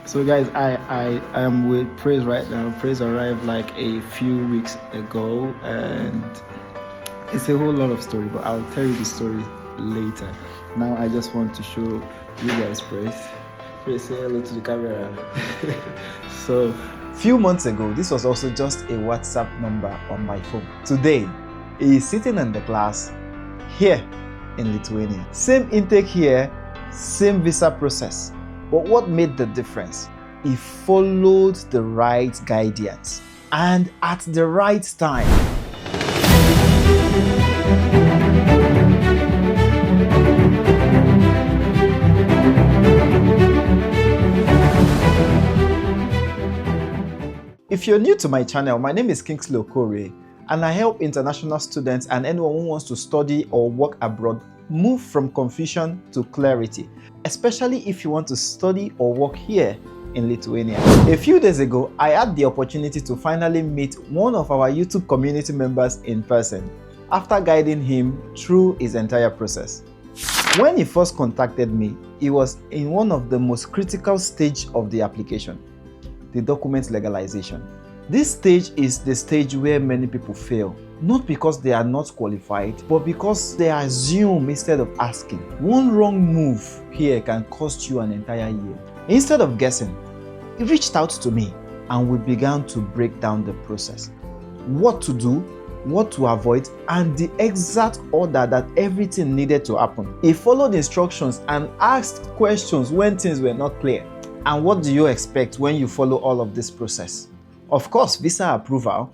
So guys, I am with Praise right now. Praise arrived like a few weeks ago, and it's a whole lot of story, but I'll tell you the story later. Now I just want to show you guys Praise. Praise, say hello to the camera. So Few months ago, this was also just a WhatsApp number on my phone. Today, he is sitting in the class here in Lithuania. Same intake here, same visa process. But what made the difference? He followed the right guidance and at the right time. If you're new to my channel, my name is Kingsley Okorie, and I help international students and anyone who wants to study or work abroad move from confusion to clarity, especially if you want to study or work here in Lithuania. A few days ago, I had the opportunity to finally meet one of our YouTube community members in person after guiding him through his entire process. When he first contacted me, he was in one of the most critical stages of the application, the document legalization. This stage is the stage where many people fail, not because they are not qualified, but because they assume instead of asking. One wrong move here can cost you an entire year. Instead of guessing, he reached out to me and we began to break down the process. What to do, what to avoid, and the exact order that everything needed to happen. He followed instructions and asked questions when things were not clear. And what do you expect when you follow all of this process? Of course, visa approval.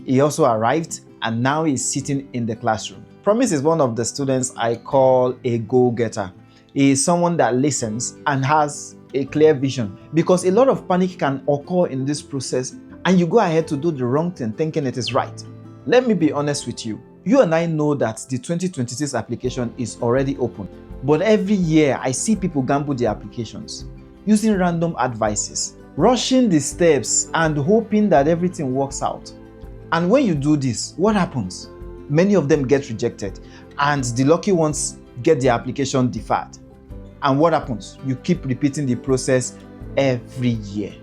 He also arrived and now he's sitting in the classroom. Promise is one of the students I call a go-getter. He is someone that listens and has a clear vision, because a lot of panic can occur in this process and you go ahead to do the wrong thing thinking it is right. Let me be honest with you. You and I know that the 2026 application is already open, but every year I see people gamble their applications using random advices, rushing the steps and hoping that everything works out. And when you do this, what happens? Many of them get rejected and the lucky ones get their application deferred. And what happens? You keep repeating the process every year.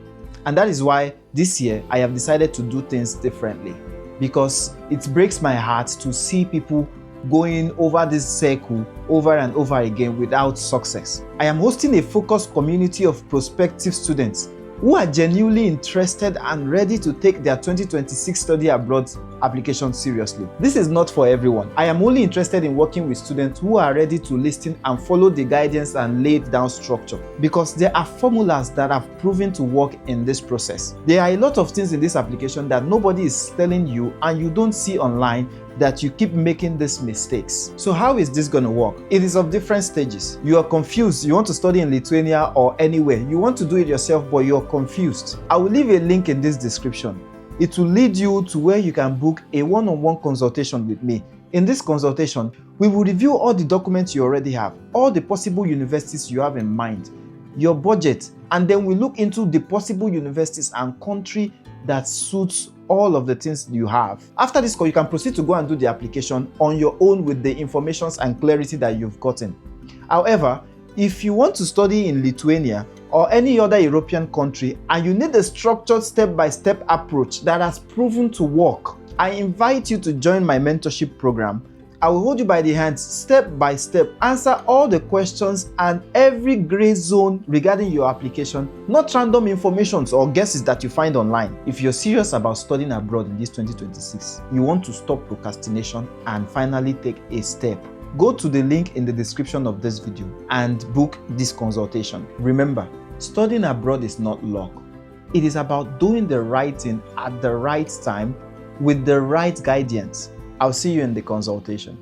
And that is why this year I have decided to do things differently, because it breaks my heart to see people going over this circle over and over again without success. I am hosting a focused community of prospective students who are genuinely interested and ready to take their 2026 study abroad application seriously. This is not for everyone. I am only interested in working with students who are ready to listen and follow the guidance and laid down structure, because there are formulas that have proven to work in this process. There are a lot of things in this application that nobody is telling you and you don't see online, that you keep making these mistakes. So how is this going to work? It is of different stages. You are confused. You want to study in Lithuania or anywhere. You want to do it yourself, but you're confused. I will leave a link in this description. It will lead you to where you can book a one-on-one consultation with me. In this consultation, we will review all the documents you already have, all the possible universities you have in mind, your budget, and then we look into the possible universities and country that suits all of the things you have. After this call, you can proceed to go and do the application on your own with the information and clarity that you've gotten. However, if you want to study in Lithuania or any other European country and you need a structured step-by-step approach that has proven to work, I invite you to join my mentorship program. I will hold you by the hand step by step, answer all the questions and every gray zone regarding your application, not random informations or guesses that you find online. If you're serious about studying abroad in this 2026, you want to stop procrastination and finally take a step, go to the link in the description of this video and book this consultation. Remember, studying abroad is not luck. It is about doing the right thing at the right time with the right guidance. I'll see you in the consultation.